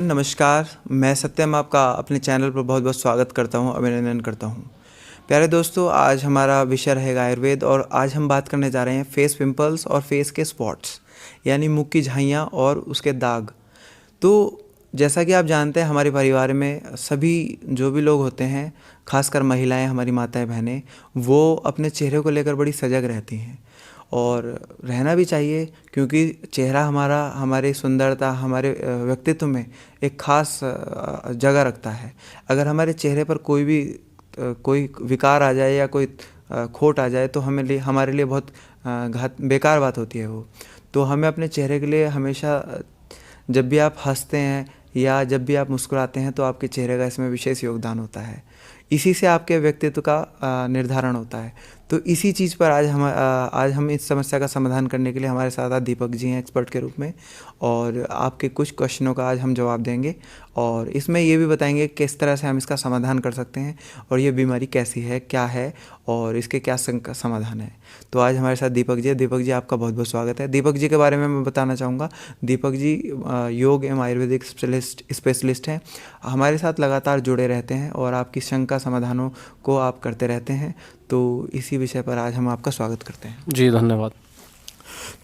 नमस्कार, मैं सत्यम आपका अपने चैनल पर बहुत बहुत स्वागत करता हूँ, अभिनंदन करता हूँ। प्यारे दोस्तों, आज हमारा विषय रहेगा आयुर्वेद और आज हम बात करने जा रहे हैं फेस पिंपल्स और फेस के स्पॉट्स, यानी मुख की झाइयाँ और उसके दाग। तो जैसा कि आप जानते हैं, हमारे परिवार में सभी जो भी लोग होते हैं, खासकर महिलाएं, हमारी माताएं बहनें, वो अपने चेहरे को लेकर बड़ी सजग रहती हैं और रहना भी चाहिए, क्योंकि चेहरा हमारा हमारी सुंदरता, हमारे व्यक्तित्व में एक ख़ास जगह रखता है। अगर हमारे चेहरे पर कोई विकार आ जाए या कोई खोट आ जाए तो हमारे लिए बहुत बेकार बात होती है वो। तो हमें अपने चेहरे के लिए हमेशा, जब भी आप हंसते हैं या जब भी आप मुस्कुराते हैं, तो आपके चेहरे का इसमें विशेष योगदान होता है। इसी से आपके व्यक्तित्व का निर्धारण होता है। तो इसी चीज़ पर आज हम इस समस्या का समाधान करने के लिए हमारे साथ आज दीपक जी हैं एक्सपर्ट के रूप में, और आपके कुछ क्वेश्चनों का आज हम जवाब देंगे और इसमें ये भी बताएंगे किस तरह से हम इसका समाधान कर सकते हैं और ये बीमारी कैसी है, क्या है और इसके क्या समाधान है। तो आज हमारे साथ दीपक जी है। दीपक जी, आपका बहुत बहुत स्वागत है। दीपक जी के बारे में मैं बताना चाहूँगा, दीपक जी योग एवं आयुर्वेदिक स्पेशलिस्ट हैं। हमारे साथ लगातार जुड़े रहते हैं और आपकी शंका समाधानों को आप करते रहते हैं। तो इसी विषय पर आज हम आपका स्वागत करते हैं। जी, धन्यवाद।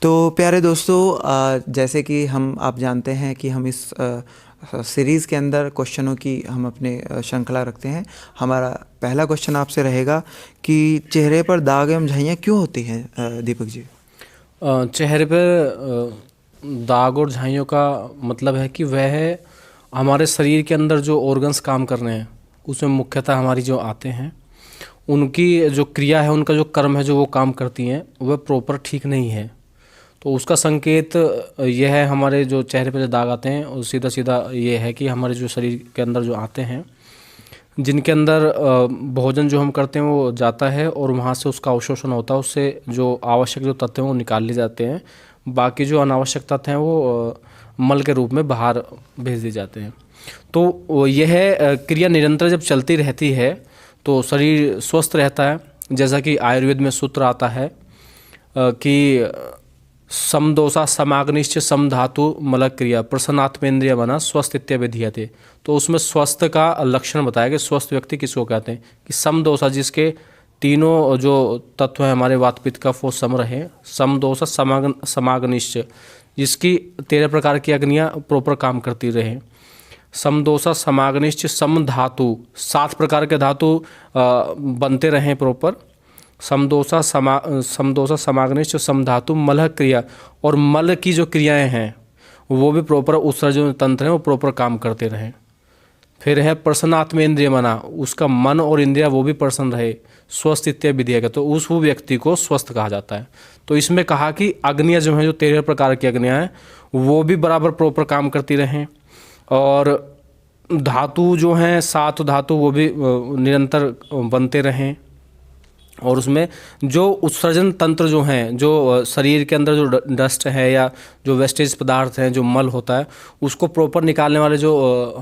तो प्यारे दोस्तों, जैसे कि आप जानते हैं कि हम इस सीरीज़ के अंदर क्वेश्चनों की हम अपने श्रृंखला रखते हैं। हमारा पहला क्वेश्चन आपसे रहेगा कि चेहरे पर दाग एवं झाइयाँ क्यों होती हैं, दीपक जी? चेहरे पर दाग और झाइयों का मतलब है कि वह हमारे शरीर के अंदर जो ऑर्गन्स काम कर रहे हैं, उसमें मुख्यतः हमारी जो आते हैं, उनकी जो क्रिया है, उनका जो कर्म है, जो वो काम करती हैं, वह प्रॉपर ठीक नहीं है। तो उसका संकेत यह है, हमारे जो चेहरे पर जो दाग आते हैं, और सीधा सीधा ये है कि हमारे जो शरीर के अंदर जो आते हैं, जिनके अंदर भोजन जो हम करते हैं वो जाता है और वहाँ से उसका अवशोषण होता है, उससे जो आवश्यक जो तत्व हैं वो निकाल लिए जाते हैं। बाकी जो अनावश्यक तत्व हैं वो मल के रूप में बाहर भेज दिए जाते हैं। तो यह क्रिया निरंतर जब चलती रहती है तो शरीर स्वस्थ रहता है। जैसा कि आयुर्वेद में सूत्र आता है कि समदोषा समाग्निश्च समधातु मल क्रिया प्रसन्नात्मेंद्रिय बना स्वस्थ इत्याभिधीयते। तो उसमें स्वस्थ का लक्षण बताया कि स्वस्थ व्यक्ति किसको कहते हैं, कि समदोषा, जिसके तीनों जो तत्व हैं हमारे वात पित्त कफ वो सम रहे। समदोषा समाग्निश्च, जिसकी 13 प्रकार की अग्नियाँ प्रॉपर काम करती रहे। समदोषा समाग्निश्च सम धातु, 7 प्रकार के धातु बनते रहें प्रॉपर। समदोषा समाग्निश्च समधातु मल क्रिया, और मल की जो क्रियाएं हैं वो भी प्रॉपर, उत्सर्जन तंत्र है वो प्रॉपर काम करते रहें। फिर है प्रसन्नात्मेंद्रिय मना, उसका मन और इंद्रिया वो भी प्रसन्न रहे। स्वस्थ इत्याभिधीय का, तो उस वो व्यक्ति को स्वस्थ कहा जाता है। तो इसमें कहा कि अग्नियाँ जो हैं, जो 13 प्रकार की अग्नियाँ हैं, वो भी बराबर प्रॉपर काम करती रहें। और धातु जो हैं 7 धातु वो भी निरंतर बनते रहें। और उसमें जो उत्सर्जन तंत्र जो हैं, जो शरीर के अंदर जो डस्ट है या जो वेस्टेज पदार्थ हैं, जो मल होता है, उसको प्रॉपर निकालने वाले जो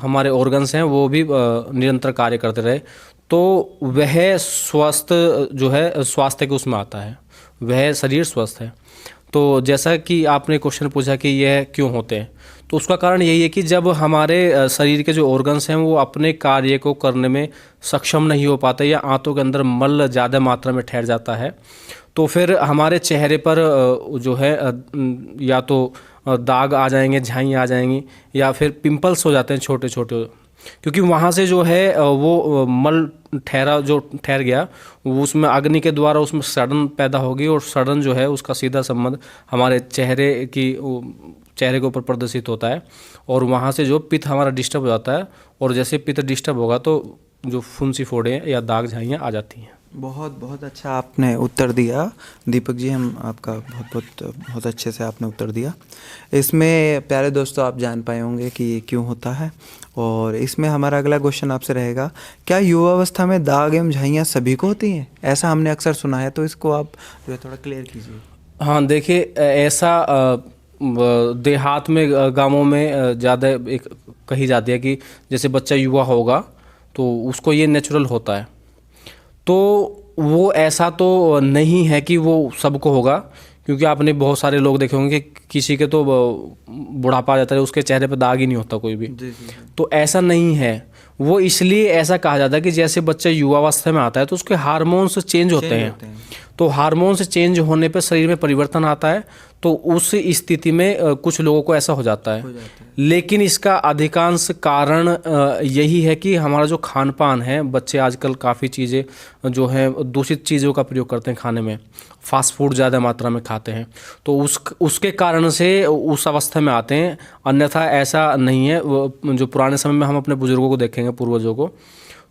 हमारे ऑर्गन्स हैं वो भी निरंतर कार्य करते रहे। तो वह स्वस्थ जो है, स्वास्थ्य के उसमें आता है, वह शरीर स्वस्थ है। तो जैसा कि आपने क्वेश्चन पूछा कि यह क्यों होते हैं, तो उसका कारण यही है कि जब हमारे शरीर के जो ऑर्गन्स हैं वो अपने कार्य को करने में सक्षम नहीं हो पाते या आंतों के अंदर मल ज़्यादा मात्रा में ठहर जाता है, तो फिर हमारे चेहरे पर जो है या तो दाग आ जाएंगे, झाइयाँ आ जाएंगी, या फिर पिंपल्स हो जाते हैं छोटे छोटे, क्योंकि वहाँ से जो है वो मल ठहर गया, वो उसमें अग्नि के द्वारा उसमें सड़न पैदा होगी, और सड़न जो है उसका सीधा संबंध हमारे चेहरे के ऊपर प्रदर्शित होता है, और वहाँ से जो पित्त हमारा डिस्टर्ब हो जाता है, और जैसे पित्त डिस्टर्ब होगा तो जो फुंसी फोड़े या दाग झाइयाँ आ जाती हैं। बहुत बहुत अच्छा आपने उत्तर दिया दीपक जी, हम आपका बहुत अच्छे से आपने उत्तर दिया। इसमें प्यारे दोस्तों, आप जान पाए होंगे कि ये क्यों होता है, और इसमें हमारा अगला क्वेश्चन आपसे रहेगा, क्या युवावस्था में दाग एवं झाइयाँ सभी को होती हैं? ऐसा हमने अक्सर सुना है, तो इसको आप जो है थोड़ा क्लियर कीजिए। हाँ, देखिए, ऐसा देहात में, गांवों में ज़्यादा एक कही जाती है कि जैसे बच्चा युवा होगा तो उसको ये नेचुरल होता है। तो वो ऐसा तो नहीं है कि वो सबको होगा, क्योंकि आपने बहुत सारे लोग देखे होंगे कि किसी के तो बुढ़ापा आ जाता है, उसके चेहरे पे दाग ही नहीं होता कोई भी। जी जी तो ऐसा नहीं है। वो इसलिए ऐसा कहा जाता है कि जैसे बच्चा युवावस्था में आता है तो उसके हार्मोन्स चेंज होते हैं। तो हार्मोन्स चेंज होने पर शरीर में परिवर्तन आता है, तो उस स्थिति में कुछ लोगों को ऐसा हो जाता है। लेकिन इसका अधिकांश कारण यही है कि हमारा जो खान पान है, बच्चे आजकल काफ़ी चीज़ें जो हैं दूषित चीज़ों का प्रयोग करते हैं खाने में, फास्ट फूड ज़्यादा मात्रा में खाते हैं, तो उसके कारण से उस अवस्था में आते हैं। अन्यथा ऐसा नहीं है। जो पुराने समय में हम अपने बुजुर्गों को देखेंगे, पूर्वजों को,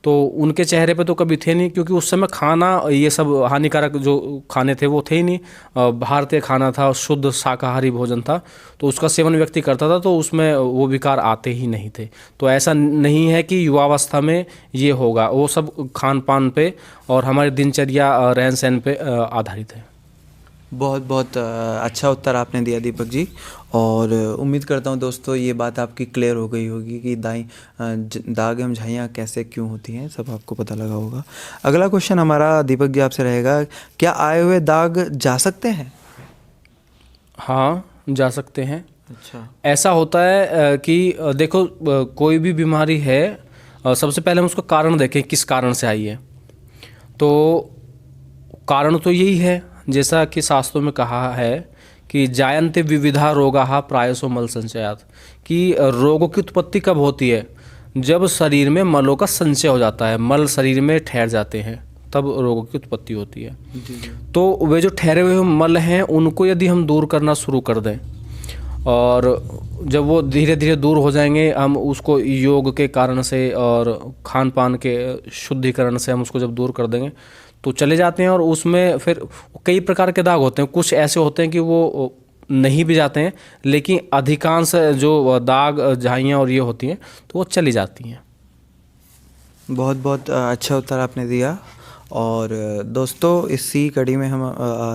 तो उनके चेहरे पे तो कभी थे नहीं, क्योंकि उस समय खाना ये सब हानिकारक जो खाने थे वो थे ही नहीं। भारतीय खाना था, शुद्ध शाकाहारी भोजन था, तो उसका सेवन व्यक्ति करता था, तो उसमें वो विकार आते ही नहीं थे। तो ऐसा नहीं है कि युवावस्था में ये होगा, वो सब खान पान पे और हमारे दिनचर्या रहन सहन पे आधारित है। बहुत बहुत अच्छा उत्तर आपने दिया दीपक जी, और उम्मीद करता हूँ दोस्तों ये बात आपकी क्लियर हो गई होगी कि दाग एवं झाइयाँ कैसे क्यों होती हैं, सब आपको पता लगा होगा। अगला क्वेश्चन हमारा दीपक जी आपसे रहेगा, क्या आए हुए दाग जा सकते हैं? हाँ, जा सकते हैं। अच्छा। ऐसा होता है कि देखो, कोई भी बीमारी है, सबसे पहले हम उसका कारण देखें किस कारण से आई है। तो कारण तो यही है, जैसा कि शास्त्रों में कहा है कि जायन्ते विविधा रोगाः प्रायसो मल संचयात्, कि रोगों की उत्पत्ति कब होती है? जब शरीर में मलों का संचय हो जाता है, मल शरीर में ठहर जाते हैं, तब रोगों की उत्पत्ति होती है। तो वे जो ठहरे हुए मल हैं उनको यदि हम दूर करना शुरू कर दें, और जब वो धीरे धीरे दूर हो जाएंगे, हम उसको योग के कारण से और खान पान के शुद्धिकरण से हम उसको जब दूर कर देंगे तो चले जाते हैं। और उसमें फिर कई प्रकार के दाग होते हैं, कुछ ऐसे होते हैं कि वो नहीं भी जाते हैं, लेकिन अधिकांश जो दाग झाइयाँ और ये होती हैं तो वो चली जाती हैं। बहुत बहुत अच्छा उत्तर आपने दिया। और दोस्तों इसी कड़ी में हम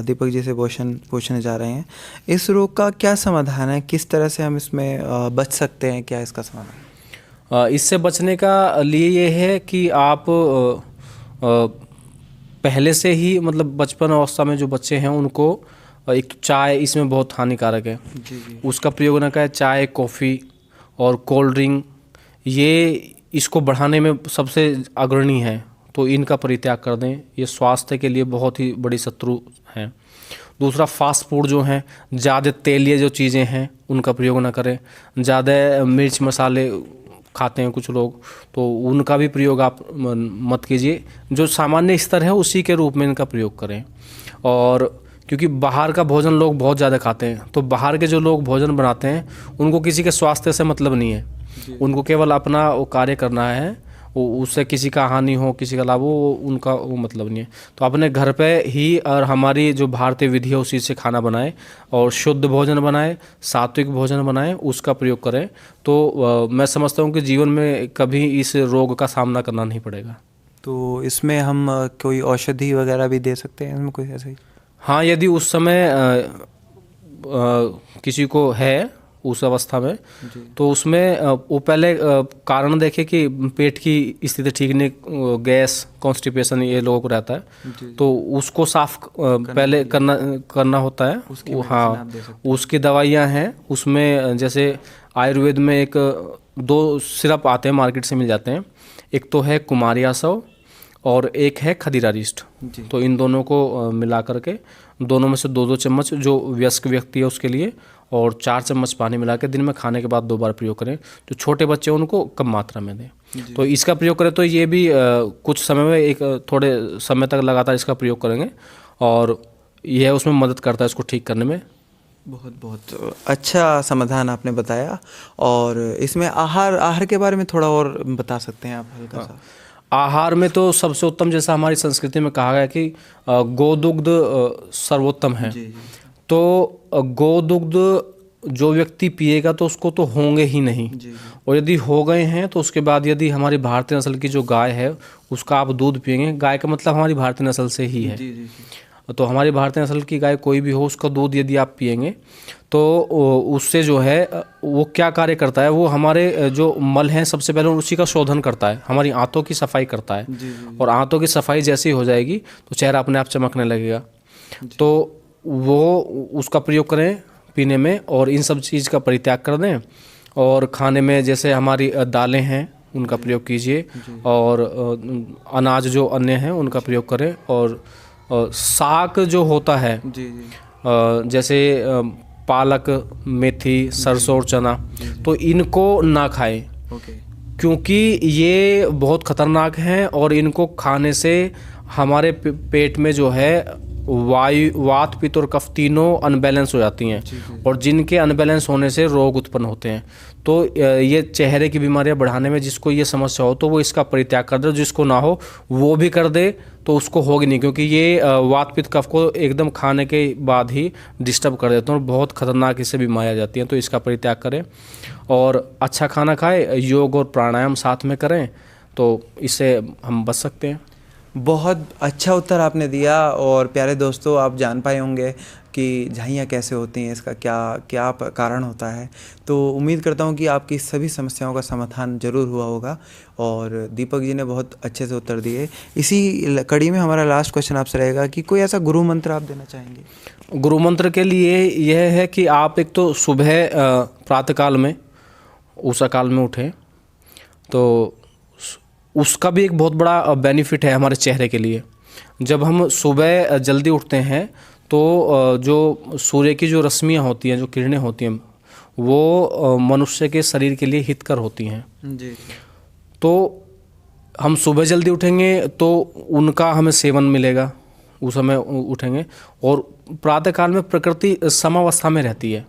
दीपक जी से पूछने जा रहे हैं, इस रोग का क्या समाधान है, किस तरह से हम इसमें बच सकते हैं, क्या इसका समाधान? इससे बचने का लिए ये है कि आप पहले से ही, मतलब बचपन अवस्था में जो बच्चे हैं उनको, एक तो चाय इसमें बहुत हानिकारक है, उसका प्रयोग न करें। चाय, कॉफ़ी और कोल्ड ड्रिंक, ये इसको बढ़ाने में सबसे अग्रणी है, तो इनका परित्याग कर दें। ये स्वास्थ्य के लिए बहुत ही बड़ी शत्रु हैं। दूसरा, फास्ट फूड जो हैं, ज़्यादा तेलीय जो चीज़ें हैं उनका प्रयोग ना करें। ज़्यादा मिर्च मसाले खाते हैं कुछ लोग, तो उनका भी प्रयोग आप मत कीजिए। जो सामान्य स्तर है उसी के रूप में इनका प्रयोग करें। और क्योंकि बाहर का भोजन लोग बहुत ज़्यादा खाते हैं, तो बाहर के जो लोग भोजन बनाते हैं उनको किसी के स्वास्थ्य से मतलब नहीं है, उनको केवल अपना वो कार्य करना है, उससे किसी का हानि हो, किसी का लाभ हो, उनका वो मतलब नहीं है। तो अपने घर पे ही और हमारी जो भारतीय विधि है उसी से खाना बनाएं और शुद्ध भोजन बनाएं, सात्विक भोजन बनाएं, उसका प्रयोग करें। तो मैं समझता हूँ कि जीवन में कभी इस रोग का सामना करना नहीं पड़ेगा। तो इसमें हम कोई औषधि वगैरह भी दे सकते हैं, इसमें कोई ऐसा ही? हाँ, यदि उस समय किसी को है उस अवस्था में, तो उसमें वो पहले कारण देखे कि पेट की स्थिति ठीक नहीं, गैस, कॉन्स्टिपेशन ये लोगों को रहता है, तो उसको साफ पहले करना होता है। हाँ, उसकी दवाइयाँ हैं उसमें, जैसे आयुर्वेद में 2 सिरप आते हैं, मार्केट से मिल जाते हैं। एक तो है कुमारियासव और एक है खदीरारिस्ट। तो इन दोनों को मिला करके, दोनों में से 2-2 चम्मच जो वयस्क व्यक्ति है उसके लिए, और 4 चम्मच पानी मिला के दिन में खाने के बाद 2 बार प्रयोग करें। जो छोटे बच्चे हैं उनको कम मात्रा में दें। तो इसका प्रयोग करें तो ये भी कुछ समय में, थोड़े समय तक लगातार इसका प्रयोग करेंगे, और यह उसमें मदद करता है इसको ठीक करने में। बहुत बहुत अच्छा समाधान आपने बताया। और इसमें आहार के बारे में थोड़ा और बता सकते हैं आप हल्का सा? आहार में तो सबसे उत्तम, जैसा हमारी संस्कृति में कहा गया कि गोदुग्ध सर्वोत्तम है। तो गोदुग्ध जो व्यक्ति पिएगा तो उसको तो होंगे ही नहीं, और यदि हो गए हैं तो उसके बाद यदि हमारी भारतीय नस्ल की जो गाय है उसका आप दूध पिएंगे, गाय का मतलब हमारी भारतीय नस्ल से ही है। तो हमारी भारतीय नस्ल की गाय कोई भी हो, उसका दूध यदि आप पिएंगे तो उससे जो है वो क्या कार्य करता है, वो हमारे जो मल हैं सबसे पहले उसी का शोधन करता है, हमारी आंतों की सफाई करता है। और आंतों की सफाई जैसी हो जाएगी तो चेहरा अपने आप चमकने लगेगा। तो वो उसका प्रयोग करें पीने में, और इन सब चीज़ का परित्याग कर दें। और खाने में जैसे हमारी दालें हैं उनका प्रयोग कीजिए, और अनाज जो अन्य हैं उनका प्रयोग करें। और साग जो होता है, जी जी। जैसे पालक, मेथी, सरसों और चना, तो इनको ना खाएं, ओके। क्योंकि ये बहुत खतरनाक हैं और इनको खाने से हमारे पेट में जो है वात, पित्त और कफ तीनों अनबैलेंस हो जाती हैं, और जिनके अनबैलेंस होने से रोग उत्पन्न होते हैं। तो ये चेहरे की बीमारियां बढ़ाने में जिसको ये समस्या हो तो वो इसका परित्याग कर दे, जिसको ना हो वो भी कर दे तो उसको होगी नहीं, क्योंकि ये वात, पित्त, कफ को एकदम खाने के बाद ही डिस्टर्ब कर देते हैं और बहुत खतरनाक इससे बीमारियां जाती हैं। तो इसका परित्याग करें और अच्छा खाना खाएं, योग और प्राणायाम साथ में करें, तो इससे हम बच सकते हैं। बहुत अच्छा उत्तर आपने दिया। और प्यारे दोस्तों, आप जान पाए होंगे कि झाइयाँ कैसे होती हैं, इसका क्या क्या कारण होता है। तो उम्मीद करता हूँ कि आपकी सभी समस्याओं का समाधान जरूर हुआ होगा, और दीपक जी ने बहुत अच्छे से उत्तर दिए। इसी कड़ी में हमारा लास्ट क्वेश्चन आपसे रहेगा कि कोई ऐसा गुरु मंत्र आप देना चाहेंगे? गुरु मंत्र के लिए यह है कि आप एक तो सुबह प्रातःकाल में, उषा काल में उठें, तो उसका भी एक बहुत बड़ा बेनिफिट है हमारे चेहरे के लिए। जब हम सुबह जल्दी उठते हैं तो जो सूर्य की जो रश्मियाँ होती हैं, जो किरणें होती हैं, वो मनुष्य के शरीर के लिए हितकर होती हैं। जी। तो हम सुबह जल्दी उठेंगे तो उनका हमें सेवन मिलेगा, उस समय उठेंगे। और प्रातःकाल में प्रकृति समावस्था में रहती है,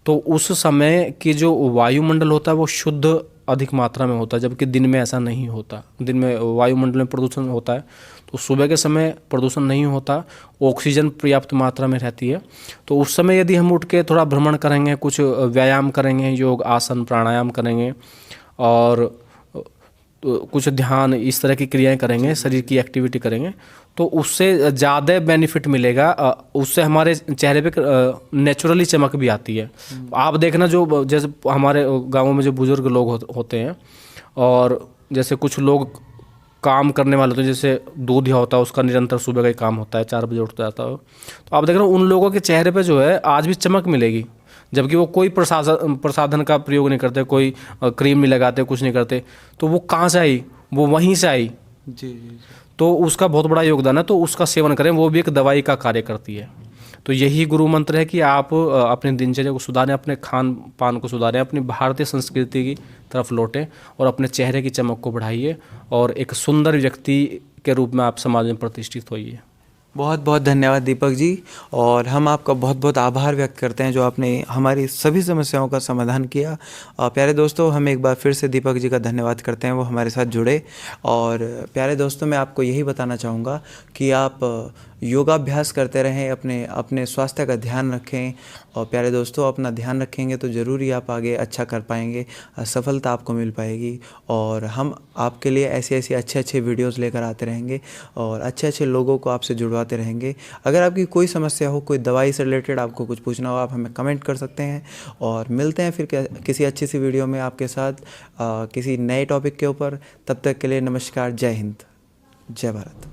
तो उस समय की जो वायुमंडल होता है वो शुद्ध अधिक मात्रा में होता है, जबकि दिन में ऐसा नहीं होता। दिन में वायुमंडल में प्रदूषण होता है, तो सुबह के समय प्रदूषण नहीं होता, ऑक्सीजन पर्याप्त मात्रा में रहती है। तो उस समय यदि हम उठ के थोड़ा भ्रमण करेंगे, कुछ व्यायाम करेंगे, योग, आसन, प्राणायाम करेंगे, और कुछ ध्यान, इस तरह की क्रियाएं करेंगे, शरीर की एक्टिविटी करेंगे, तो उससे ज़्यादा बेनिफिट मिलेगा। उससे हमारे चेहरे पे नेचुरली चमक भी आती है। आप देखना, जो जैसे हमारे गांवों में जो बुजुर्ग लोग होते हैं, और जैसे कुछ लोग काम करने वाले होते हैं, जैसे दूध होता है उसका निरंतर सुबह का ही काम होता है, 4 बजे उठ जाता है, तो आप देख रहे हो उन लोगों के चेहरे पे जो है आज भी चमक मिलेगी, जबकि वो कोई प्रसाधन का प्रयोग नहीं करते, कोई क्रीम नहीं लगाते, कुछ नहीं करते। तो वो कहाँ से आई? वो वहीं से आई। जी जी। तो उसका बहुत बड़ा योगदान है, तो उसका सेवन करें, वो भी एक दवाई का कार्य करती है। तो यही गुरु मंत्र है कि आप अपने दिनचर्या को सुधारें, अपने खान पान को सुधारें, अपनी भारतीय संस्कृति की तरफ लौटें, और अपने चेहरे की चमक को बढ़ाइए, और एक सुंदर व्यक्ति के रूप में आप समाज में प्रतिष्ठित होइए। बहुत बहुत धन्यवाद दीपक जी, और हम आपका बहुत बहुत आभार व्यक्त करते हैं जो आपने हमारी सभी समस्याओं का समाधान किया। प्यारे दोस्तों, हम एक बार फिर से दीपक जी का धन्यवाद करते हैं, वो हमारे साथ जुड़े। और प्यारे दोस्तों, मैं आपको यही बताना चाहूँगा कि आप योगाभ्यास करते रहें, अपने स्वास्थ्य का ध्यान रखें। और प्यारे दोस्तों, अपना ध्यान रखेंगे तो ज़रूर ही आप आगे अच्छा कर पाएंगे, सफलता आपको मिल पाएगी। और हम आपके लिए ऐसे ऐसे अच्छे वीडियोस लेकर आते रहेंगे, और अच्छे लोगों को आपसे जुड़वाते रहेंगे। अगर आपकी कोई समस्या हो, कोई दवाई से रिलेटेड आपको कुछ पूछना हो, आप हमें कमेंट कर सकते हैं। और मिलते हैं फिर किसी अच्छी सी वीडियो में आपके साथ, किसी नए टॉपिक के ऊपर। तब तक के लिए नमस्कार, जय हिंद, जय भारत।